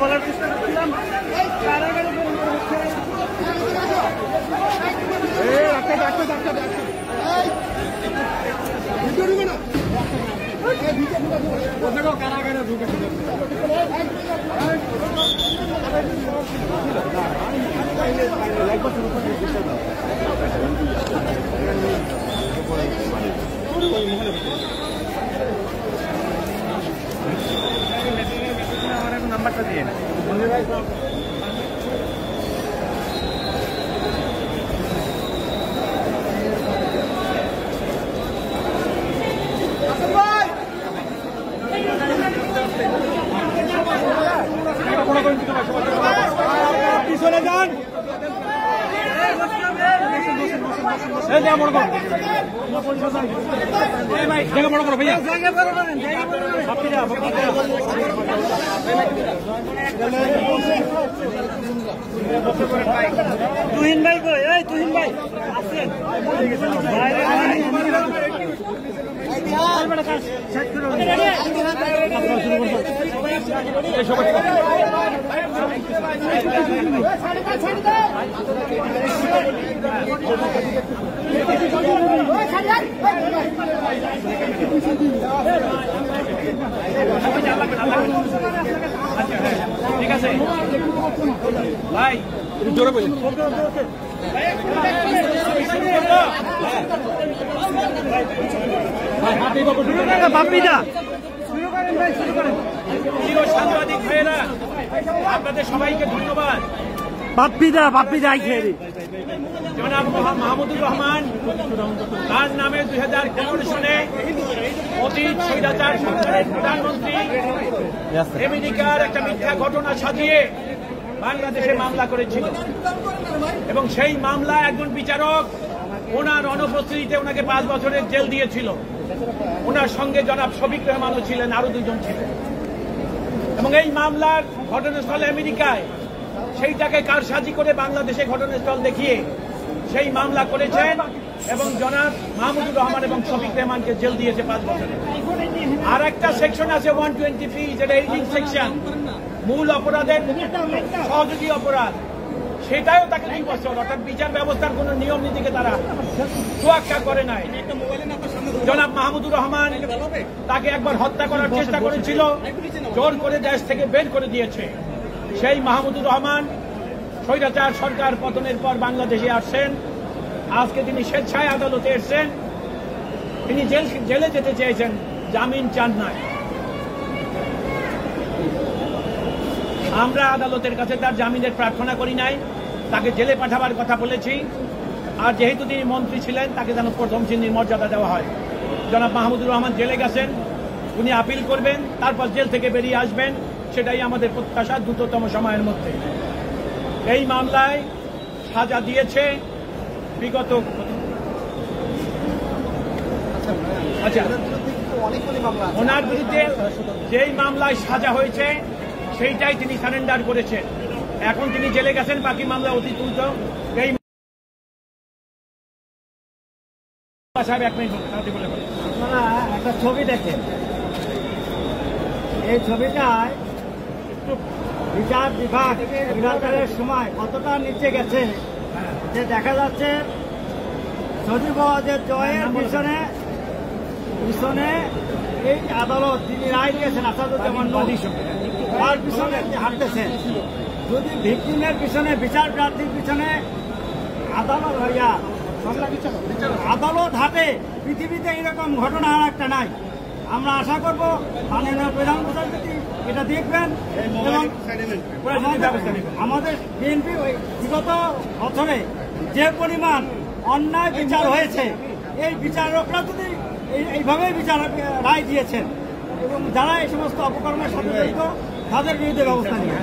বলার চেষ্টা করছিলাম কারাগারে কারাগারে ঢুকে আমার এখন নাম্বারটা দিয়ে না পিছনে যান জায়গা বড় করো ভাইয়া তুহিন ভাই কই এই তুহিন ভাই আসেন ঠিক আছে ভাই জোরে বলি বাপ্পিদা সাংবাদিক ভাইয়েরা আপনাদের সবাইকে ধন্যবাদ। বাপ্পিদা জনাব মাহমুদুর রহমান তার নামে 2015 সনে অতীত স্বৈরাচার সরকারের প্রধানমন্ত্রী আমেরিকার একটা মিথ্যা ঘটনা সাজিয়ে বাংলাদেশে মামলা করেছিল এবং সেই মামলা একজন বিচারক ওনার অনুপস্থিতিতে ওনাকে 5 বছরের জেল দিয়েছিল। ওনার সঙ্গে জনাব শফিক রহমানও ছিলেন, আরো 2 জন ছিলেন এবং এই মামলার ঘটনাস্থল আমেরিকায়, সেইটাকে কারসাজি করে বাংলাদেশে ঘটনাস্থল দেখিয়ে সেই মামলা করেছেন এবং জনাব মাহমুদুর রহমান এবং শফিক রহমানকে জেল দিয়েছে 5 বছরে। আর একটা সেকশন আছে 123, যেটা এইডিং সেকশন, মূল অপরাধের সহযোগী অপরাধ, সেটাও তাকে 2 বছর, অর্থাৎ বিচার ব্যবস্থার কোন নিয়ম নীতিকে তারা তোয়াক্কা করে নাই। জনাব মাহমুদুর রহমান তাকে একবার হত্যা করার চেষ্টা করেছিল, জোর করে দেশ থেকে বের করে দিয়েছে। সেই মাহমুদুর রহমান স্বৈরাচার সরকার পতনের পর বাংলাদেশে আসছেন। আজকে তিনি স্বেচ্ছায় আদালতে এসেছেন। তিনি জেলে যেতে চেয়েছেন, জামিন চান নাই। আমরা আদালতের কাছে তার জামিনের প্রার্থনা করি নাই, তাকে জেলে পাঠাবার কথা বলেছি। আর যেহেতু তিনি মন্ত্রী ছিলেন, তাকে যেন প্রথম শ্রেণীর মর্যাদা দেওয়া হয়। জনাব মাহমুদুর রহমান জেলে গেছেন, উনি আপিল করবেন, তারপর জেল থেকে বেরিয়ে আসবেন, সেটাই আমাদের প্রত্যাশা দ্রুততম সময়ের মধ্যে। এই মামলায় সাজা দিয়েছে বিগত ওনার বিরুদ্ধে যেই মামলায় সাজা হয়েছে সেইটাই তিনি সারেন্ডার করেছেন। এখন তিনি জেলে গেছেন, বাকি মামলা অতি দ্রুত। এই আপনারা একটা ছবি দেখেন, এই ছবিটায় বিচার বিভাগ গ্রেফতারের সময় কতটা নিচে গেছে যে দেখা যাচ্ছে সজীব জয়ের পিছনে এই আদালত তিনি রায় দিয়েছেন আসাদুজ্জামান তার পিছনে হাঁটতেছেন। যদি ভিকটিমের পিছনে, বিচার প্রার্থীর পিছনে আদালত হাতে, পৃথিবীতে এরকম ঘটনা আর একটা নাই। আমরা আশা করব মাননীয় প্রধান বিচারপতি এটা দেখবেন এবং আমাদের বিএনপি বিগত বছরে যে পরিমাণ অন্যায় বিচার হয়েছে, এই বিচারকরা যদি এইভাবেই বিচার রায় দিয়েছেন এবং যারা এই সমস্ত অপকর্মের সাথে জড়িত তাদের বিরুদ্ধে ব্যবস্থা নিয়ে